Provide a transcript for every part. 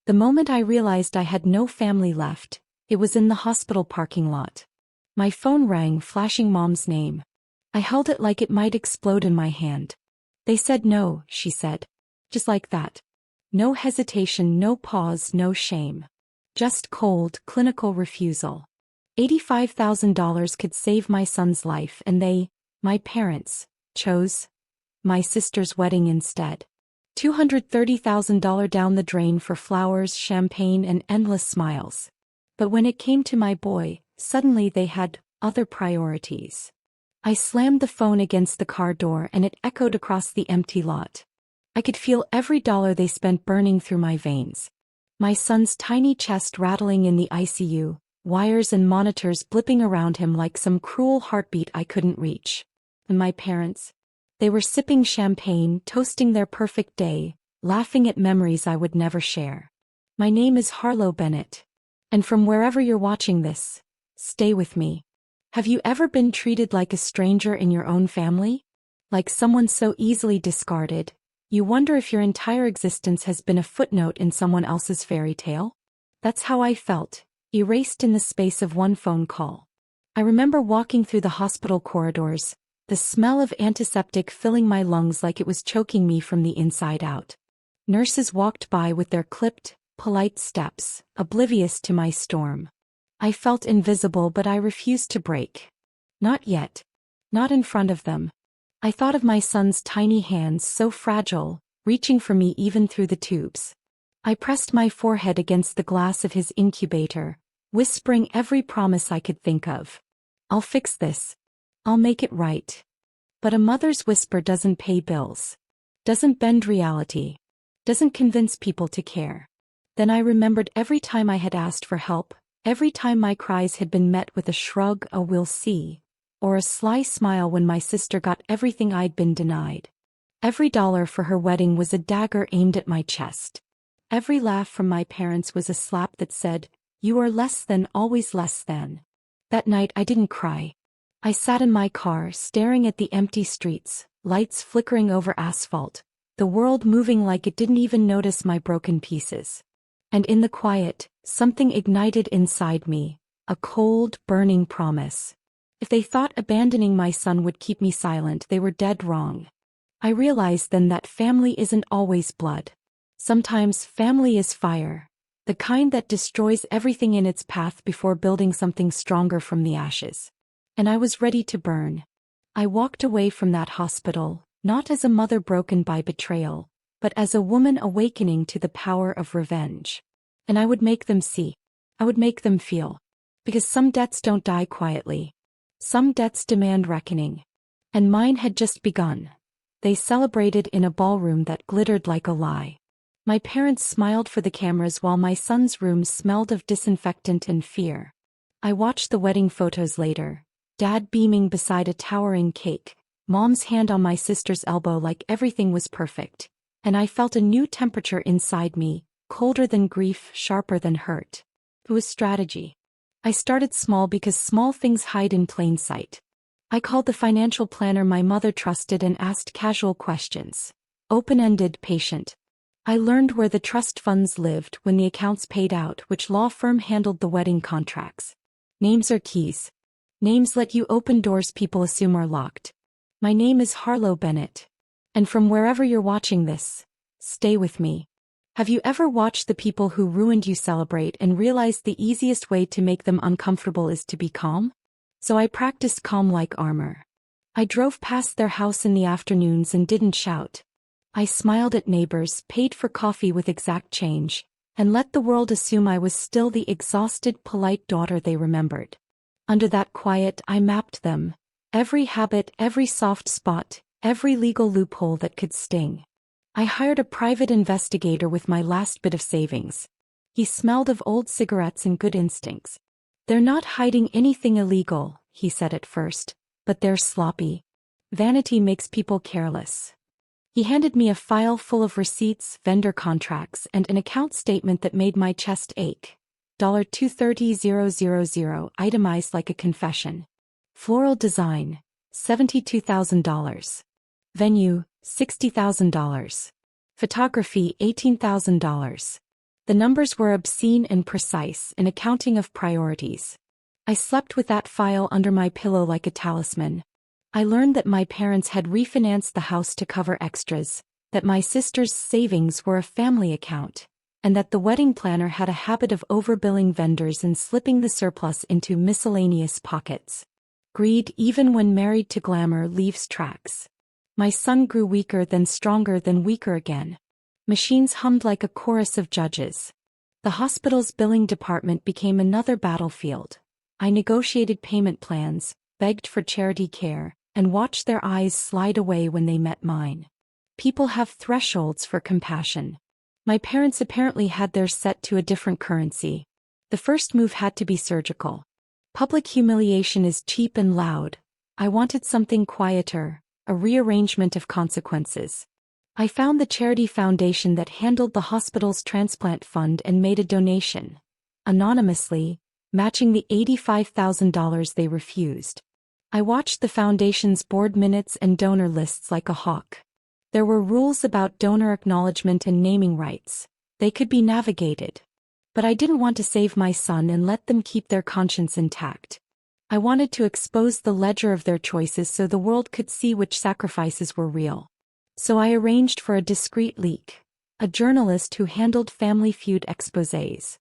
The moment I realized I had no family left, it was in the hospital parking lot. My phone rang, flashing Mom's name. I held it like it might explode in my hand. "They said no," she said. Just like that. No hesitation, no pause, no shame. Just cold, clinical refusal. $85,000 could save my son's life, and they, my parents, chose my sister's wedding instead. $230,000 down the drain for flowers, champagne, and endless smiles. But when it came to my boy, suddenly they had other priorities. I slammed the phone against the car door and it echoed across the empty lot. I could feel every dollar they spent burning through my veins. My son's tiny chest rattling in the ICU, wires and monitors blipping around him like some cruel heartbeat I couldn't reach. And my parents? They were sipping champagne, toasting their perfect day, laughing at memories I would never share. My name is Harlow Bennett. And from wherever you're watching this, stay with me. Have you ever been treated like a stranger in your own family? Like someone so easily discarded, you wonder if your entire existence has been a footnote in someone else's fairy tale? That's how I felt, erased in the space of one phone call. I remember walking through the hospital corridors, the smell of antiseptic filling my lungs like it was choking me from the inside out. Nurses walked by with their clipped, polite steps, oblivious to my storm. I felt invisible, but I refused to break. Not yet. Not in front of them. I thought of my son's tiny hands, so fragile, reaching for me even through the tubes. I pressed my forehead against the glass of his incubator, whispering every promise I could think of. "I'll fix this. I'll make it right." But a mother's whisper doesn't pay bills. Doesn't bend reality. Doesn't convince people to care. Then I remembered every time I had asked for help, every time my cries had been met with a shrug, a "we'll see," or a sly smile when my sister got everything I'd been denied. Every dollar for her wedding was a dagger aimed at my chest. Every laugh from my parents was a slap that said, "You are less than, always less than." That night I didn't cry. I sat in my car, staring at the empty streets, lights flickering over asphalt, the world moving like it didn't even notice my broken pieces. And in the quiet, something ignited inside me, a cold, burning promise. If they thought abandoning my son would keep me silent, they were dead wrong. I realized then that family isn't always blood. Sometimes family is fire, the kind that destroys everything in its path before building something stronger from the ashes. And I was ready to burn. I walked away from that hospital, not as a mother broken by betrayal, but as a woman awakening to the power of revenge. And I would make them see. I would make them feel. Because some debts don't die quietly. Some debts demand reckoning. And mine had just begun. They celebrated in a ballroom that glittered like a lie. My parents smiled for the cameras while my son's room smelled of disinfectant and fear. I watched the wedding photos later, Dad beaming beside a towering cake, Mom's hand on my sister's elbow like everything was perfect. And I felt a new temperature inside me, colder than grief, sharper than hurt. It was strategy. I started small because small things hide in plain sight. I called the financial planner my mother trusted and asked casual questions. Open-ended, patient. I learned where the trust funds lived, when the accounts paid out, which law firm handled the wedding contracts. Names are keys. Names let you open doors people assume are locked. My name is Harlow Bennett. And from wherever you're watching this, stay with me. Have you ever watched the people who ruined you celebrate and realized the easiest way to make them uncomfortable is to be calm? So I practiced calm like armor. I drove past their house in the afternoons and didn't shout. I smiled at neighbors, paid for coffee with exact change, and let the world assume I was still the exhausted, polite daughter they remembered. Under that quiet, I mapped them. Every habit, every soft spot, every legal loophole that could sting. I hired a private investigator with my last bit of savings. He smelled of old cigarettes and good instincts. "They're not hiding anything illegal," he said at first, "but they're sloppy. Vanity makes people careless." He handed me a file full of receipts, vendor contracts, and an account statement that made my chest ache. $230,000 itemized like a confession. Floral design, $72,000. Venue, $60,000. Photography, $18,000. The numbers were obscene and precise, an accounting of priorities. I slept with that file under my pillow like a talisman. I learned that my parents had refinanced the house to cover extras, that my sister's savings were a family account, and that the wedding planner had a habit of overbilling vendors and slipping the surplus into miscellaneous pockets. Greed, even when married to glamour, leaves tracks. My son grew weaker, then stronger, then weaker again. Machines hummed like a chorus of judges. The hospital's billing department became another battlefield. I negotiated payment plans, begged for charity care, and watched their eyes slide away when they met mine. People have thresholds for compassion. My parents apparently had theirs set to a different currency. The first move had to be surgical. Public humiliation is cheap and loud. I wanted something quieter, a rearrangement of consequences. I found the charity foundation that handled the hospital's transplant fund and made a donation, anonymously, matching the $85,000 they refused. I watched the foundation's board minutes and donor lists like a hawk. There were rules about donor acknowledgement and naming rights. They could be navigated. But I didn't want to save my son and let them keep their conscience intact. I wanted to expose the ledger of their choices so the world could see which sacrifices were real. So I arranged for a discreet leak, a journalist who handled Family Feud exposés.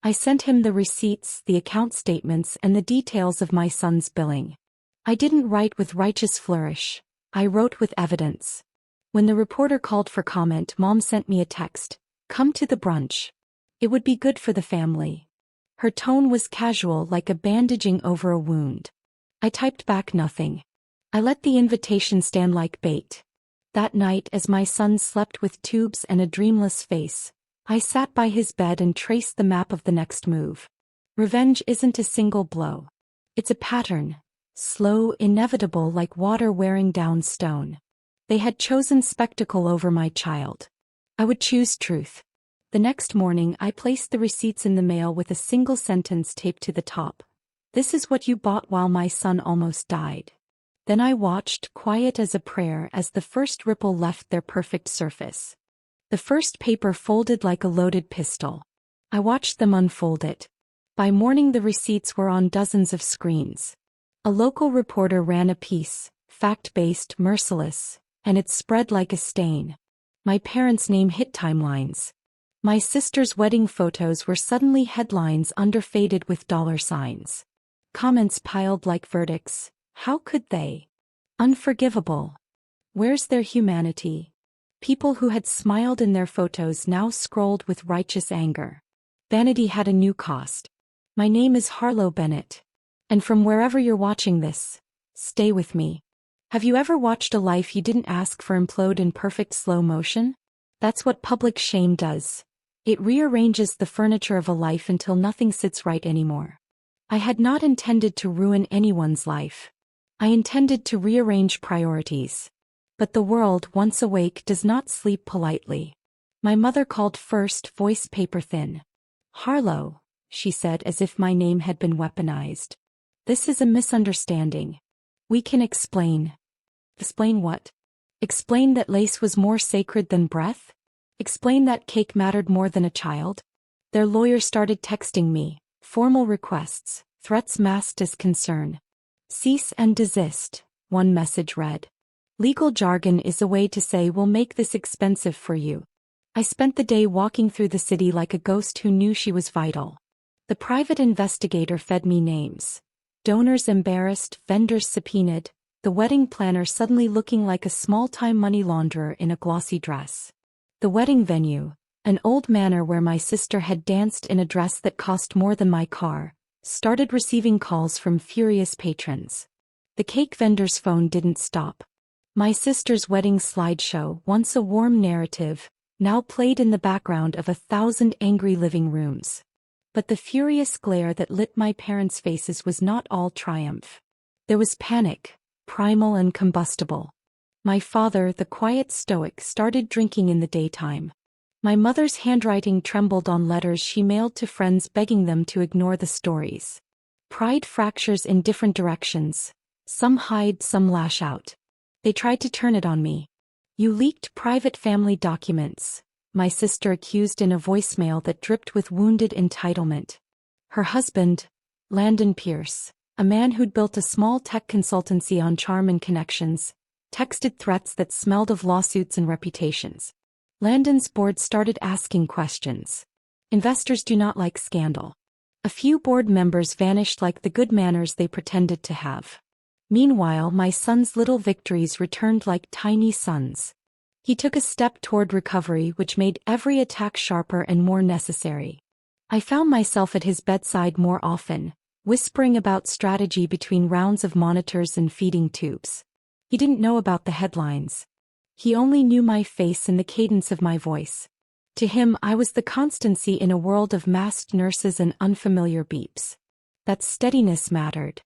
I sent him the receipts, the account statements, and the details of my son's billing. I didn't write with righteous flourish. I wrote with evidence. When the reporter called for comment, Mom sent me a text, "Come to the brunch. It would be good for the family." Her tone was casual, like a bandaging over a wound. I typed back nothing. I let the invitation stand like bait. That night, as my son slept with tubes and a dreamless face, I sat by his bed and traced the map of the next move. Revenge isn't a single blow. It's a pattern, slow, inevitable, like water wearing down stone. They had chosen spectacle over my child. I would choose truth. The next morning, I placed the receipts in the mail with a single sentence taped to the top. "This is what you bought while my son almost died." Then I watched, quiet as a prayer, as the first ripple left their perfect surface. The first paper folded like a loaded pistol. I watched them unfold it. By morning the receipts were on dozens of screens. A local reporter ran a piece, fact-based, merciless, and it spread like a stain. My parents' name hit timelines. My sister's wedding photos were suddenly headlines underfaded with dollar signs. Comments piled like verdicts. How could they? Unforgivable. Where's their humanity? People who had smiled in their photos now scrolled with righteous anger. Vanity had a new cost. My name is Harlow Bennett. And from wherever you're watching this, stay with me. Have you ever watched a life you didn't ask for implode in perfect slow motion? That's what public shame does. It rearranges the furniture of a life until nothing sits right anymore. I had not intended to ruin anyone's life. I intended to rearrange priorities. But the world, once awake, does not sleep politely. My mother called first, voice paper thin. "Harlow," she said, as if my name had been weaponized. "This is a misunderstanding. We can explain." Explain what? Explain that lace was more sacred than breath? Explain that cake mattered more than a child? Their lawyer started texting me, formal requests, threats masked as concern. "Cease and desist," one message read. "Legal jargon is a way to say we'll make this expensive for you." I spent the day walking through the city like a ghost who knew she was vital. The private investigator fed me names. Donors embarrassed, vendors subpoenaed, the wedding planner suddenly looking like a small-time money launderer in a glossy dress. The wedding venue, an old manor where my sister had danced in a dress that cost more than my car, started receiving calls from furious patrons. The cake vendor's phone didn't stop. My sister's wedding slideshow, once a warm narrative, now played in the background of 1,000 angry living rooms. But the furious glare that lit my parents' faces was not all triumph. There was panic, primal and combustible. My father, the quiet stoic, started drinking in the daytime. My mother's handwriting trembled on letters she mailed to friends begging them to ignore the stories. Pride fractures in different directions. Some hide, some lash out. They tried to turn it on me. "You leaked private family documents. my sister accused in a voicemail that dripped with wounded entitlement. Her husband, Landon Pierce, a man who'd built a small tech consultancy on charm and connections, texted threats that smelled of lawsuits and reputations. Landon's board started asking questions. Investors do not like scandal. A few board members vanished like the good manners they pretended to have. Meanwhile, my son's little victories returned like tiny suns. He took a step toward recovery, which made every attack sharper and more necessary. I found myself at his bedside more often, whispering about strategy between rounds of monitors and feeding tubes. He didn't know about the headlines. He only knew my face and the cadence of my voice. To him, I was the constancy in a world of masked nurses and unfamiliar beeps. That steadiness mattered.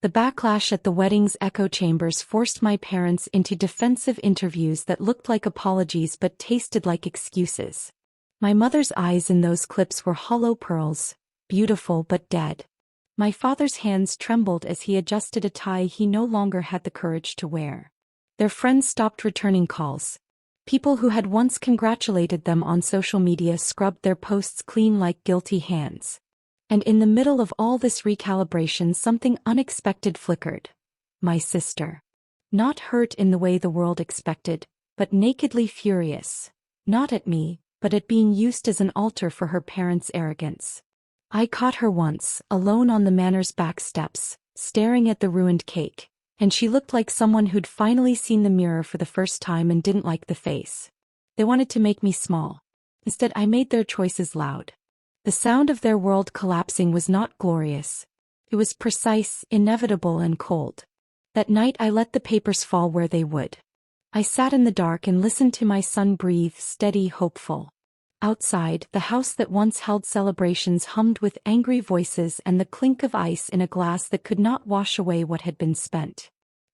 The backlash at the wedding's echo chambers forced my parents into defensive interviews that looked like apologies but tasted like excuses. My mother's eyes in those clips were hollow pearls, beautiful but dead. My father's hands trembled as he adjusted a tie he no longer had the courage to wear. Their friends stopped returning calls. People who had once congratulated them on social media scrubbed their posts clean like guilty hands. And in the middle of all this recalibration, something unexpected flickered. My sister. Not hurt in the way the world expected, but nakedly furious. Not at me, but at being used as an altar for her parents' arrogance. I caught her once, alone on the manor's back steps, staring at the ruined cake, and she looked like someone who'd finally seen the mirror for the first time and didn't like the face. They wanted to make me small. Instead, I made their choices loud. The sound of their world collapsing was not glorious. It was precise, inevitable, and cold. That night I let the papers fall where they would. I sat in the dark and listened to my son breathe, steady, hopeful. Outside, the house that once held celebrations hummed with angry voices and the clink of ice in a glass that could not wash away what had been spent.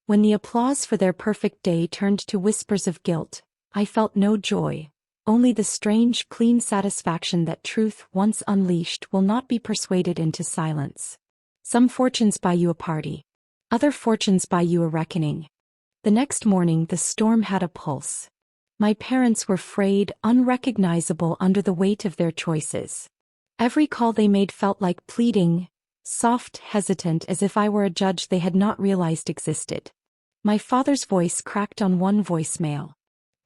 When the applause for their perfect day turned to whispers of guilt, I felt no joy. Only the strange, clean satisfaction that truth, once unleashed, will not be persuaded into silence. Some fortunes buy you a party. Other fortunes buy you a reckoning. The next morning, the storm had a pulse. My parents were frayed, unrecognizable under the weight of their choices. Every call they made felt like pleading, soft, hesitant, as if I were a judge they had not realized existed. My father's voice cracked on one voicemail.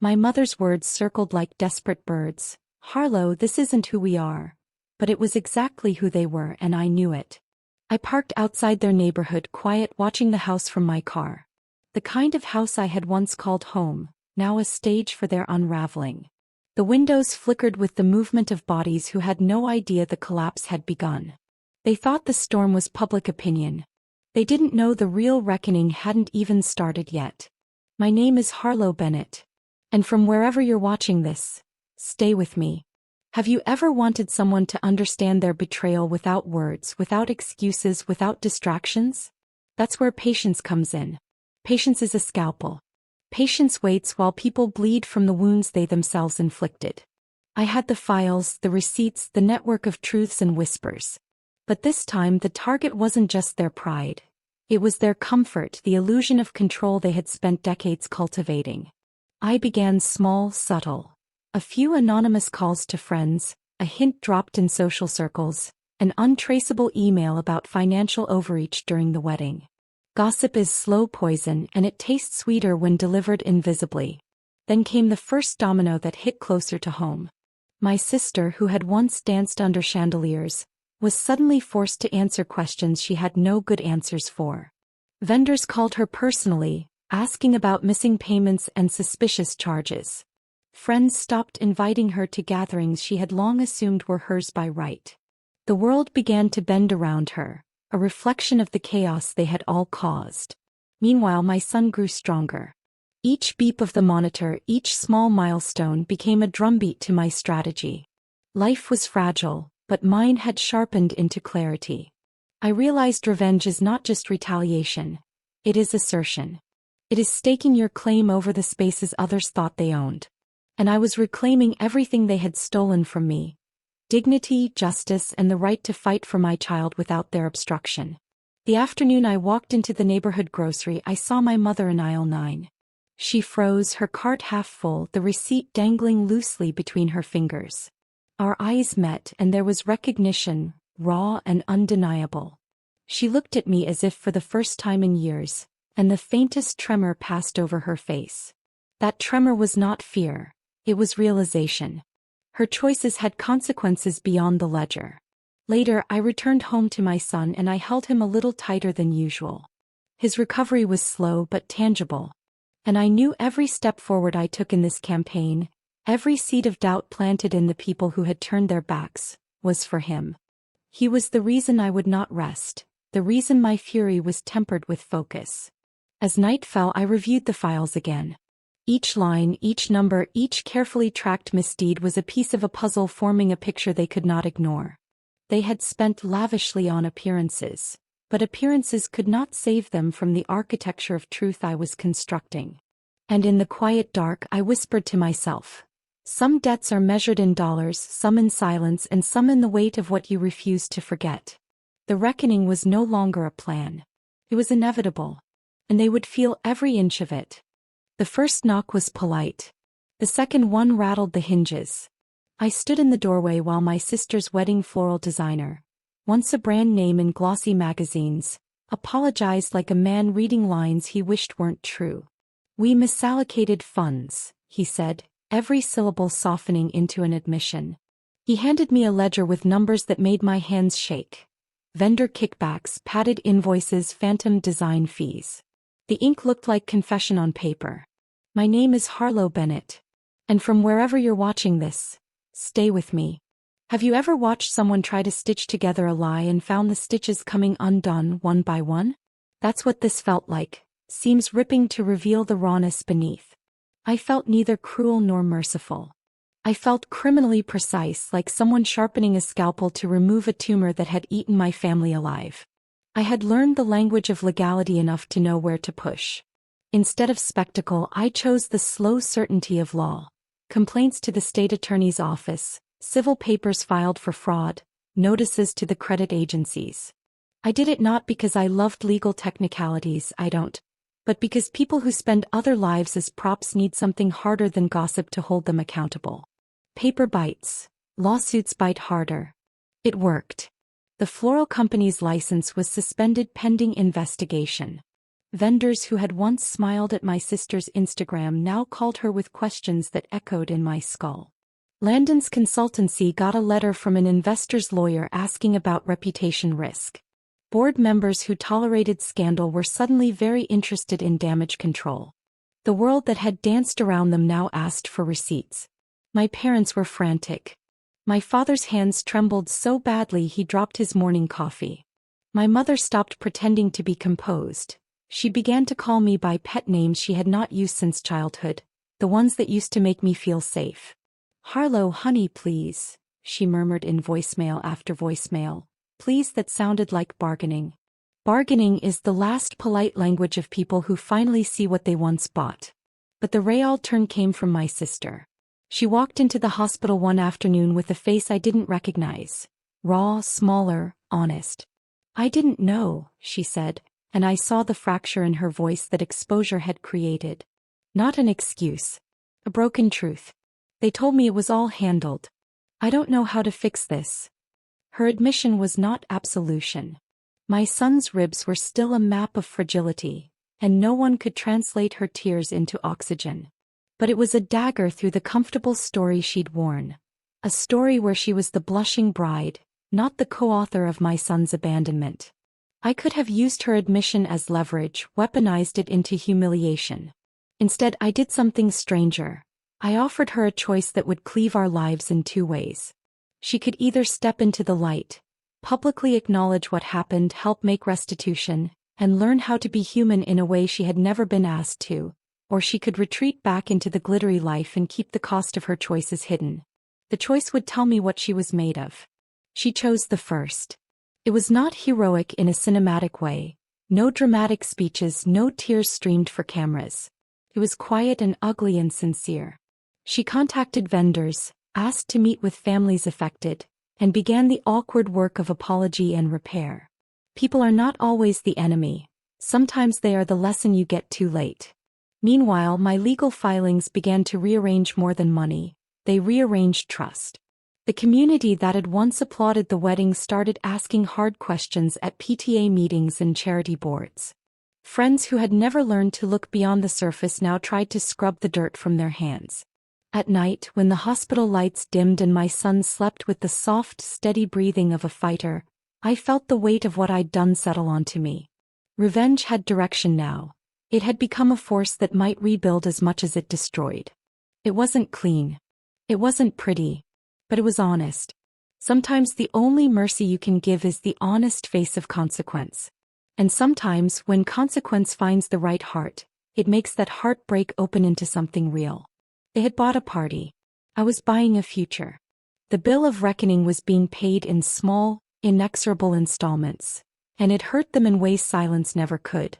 My mother's words circled like desperate birds. Harlow, this isn't who we are. But it was exactly who they were, and I knew it. I parked outside their neighborhood, quiet, watching the house from my car. The kind of house I had once called home, now a stage for their unraveling. The windows flickered with the movement of bodies who had no idea the collapse had begun. They thought the storm was public opinion. They didn't know the real reckoning hadn't even started yet. My name is Harlow Bennett. And from wherever you're watching this, stay with me. Have you ever wanted someone to understand their betrayal without words, without excuses, without distractions? That's where patience comes in. Patience is a scalpel. Patience waits while people bleed from the wounds they themselves inflicted. I had the files, the receipts, the network of truths and whispers. But this time the target wasn't just their pride. It was their comfort, the illusion of control they had spent decades cultivating. I began small, subtle. A few anonymous calls to friends, a hint dropped in social circles, an untraceable email about financial overreach during the wedding. Gossip is slow poison, and it tastes sweeter when delivered invisibly. Then came the first domino that hit closer to home. My sister, who had once danced under chandeliers, was suddenly forced to answer questions she had no good answers for. Vendors called her personally, asking about missing payments and suspicious charges. Friends stopped inviting her to gatherings she had long assumed were hers by right. The world began to bend around her, a reflection of the chaos they had all caused. Meanwhile, my son grew stronger. Each beep of the monitor, each small milestone became a drumbeat to my strategy. Life was fragile, but mine had sharpened into clarity. I realized revenge is not just retaliation. It is assertion. It is staking your claim over the spaces others thought they owned. And I was reclaiming everything they had stolen from me. Dignity, justice, and the right to fight for my child without their obstruction. The afternoon I walked into the neighborhood grocery, I saw my mother in aisle 9. She froze, her cart half full, the receipt dangling loosely between her fingers. Our eyes met and there was recognition, raw and undeniable. She looked at me as if for the first time in years, and the faintest tremor passed over her face. That tremor was not fear, it was realization. Her choices had consequences beyond the ledger. Later, I returned home to my son and I held him a little tighter than usual. His recovery was slow but tangible. And I knew every step forward I took in this campaign, every seed of doubt planted in the people who had turned their backs, was for him. He was the reason I would not rest, the reason my fury was tempered with focus. As night fell, I reviewed the files again. Each line, each number, each carefully tracked misdeed was a piece of a puzzle forming a picture they could not ignore. They had spent lavishly on appearances, but appearances could not save them from the architecture of truth I was constructing. And in the quiet dark, I whispered to myself, some debts are measured in dollars, some in silence, and some in the weight of what you refuse to forget. The reckoning was no longer a plan. It was inevitable, and they would feel every inch of it. The first knock was polite. The second one rattled the hinges. I stood in the doorway while my sister's wedding floral designer, once a brand name in glossy magazines, apologized like a man reading lines he wished weren't true. We misallocated funds, he said, every syllable softening into an admission. He handed me a ledger with numbers that made my hands shake. Vendor kickbacks, padded invoices, phantom design fees. The ink looked like confession on paper. My name is Harlow Bennett. And from wherever you're watching this, stay with me. Have you ever watched someone try to stitch together a lie and found the stitches coming undone one by one? That's what this felt like, seams ripping to reveal the rawness beneath. I felt neither cruel nor merciful. I felt criminally precise, like someone sharpening a scalpel to remove a tumor that had eaten my family alive. I had learned the language of legality enough to know where to push. Instead of spectacle, I chose the slow certainty of law. Complaints to the state attorney's office, civil papers filed for fraud, notices to the credit agencies. I did it not because I loved legal technicalities, I don't, but because people who spend other lives as props need something harder than gossip to hold them accountable. Paper bites. Lawsuits bite harder. It worked. The floral company's license was suspended pending investigation. Vendors who had once smiled at my sister's Instagram now called her with questions that echoed in my skull. Landon's consultancy got a letter from an investor's lawyer asking about reputation risk. Board members who tolerated scandal were suddenly very interested in damage control. The world that had danced around them now asked for receipts. My parents were frantic. My father's hands trembled so badly he dropped his morning coffee. My mother stopped pretending to be composed. She began to call me by pet names she had not used since childhood, the ones that used to make me feel safe. Harlow, honey, please, she murmured in voicemail after voicemail, please that sounded like bargaining. Bargaining is the last polite language of people who finally see what they once bought. But the real turn came from my sister. She walked into the hospital one afternoon with a face I didn't recognize. Raw, smaller, honest. I didn't know, she said, and I saw the fracture in her voice that exposure had created. Not an excuse. A broken truth. They told me it was all handled. I don't know how to fix this. Her admission was not absolution. My son's ribs were still a map of fragility, and no one could translate her tears into oxygen. But it was a dagger through the comfortable story she'd worn. A story where she was the blushing bride, not the co-author of my son's abandonment. I could have used her admission as leverage, weaponized it into humiliation. Instead, I did something stranger. I offered her a choice that would cleave our lives in two ways. She could either step into the light, publicly acknowledge what happened, help make restitution, and learn how to be human in a way she had never been asked to, or she could retreat back into the glittery life and keep the cost of her choices hidden. The choice would tell me what she was made of. She chose the first. It was not heroic in a cinematic way. No dramatic speeches, no tears streamed for cameras. It was quiet and ugly and sincere. She contacted vendors, asked to meet with families affected, and began the awkward work of apology and repair. People are not always the enemy. Sometimes they are the lesson you get too late. Meanwhile, my legal filings began to rearrange more than money. They rearranged trust. The community that had once applauded the wedding started asking hard questions at PTA meetings and charity boards. Friends who had never learned to look beyond the surface now tried to scrub the dirt from their hands. At night, when the hospital lights dimmed and my son slept with the soft, steady breathing of a fighter, I felt the weight of what I'd done settle onto me. Revenge had direction now. It had become a force that might rebuild as much as it destroyed. It wasn't clean. It wasn't pretty. But it was honest. Sometimes the only mercy you can give is the honest face of consequence. And sometimes, when consequence finds the right heart, it makes that heart break open into something real. They had bought a party. I was buying a future. The bill of reckoning was being paid in small, inexorable installments, and it hurt them in ways silence never could.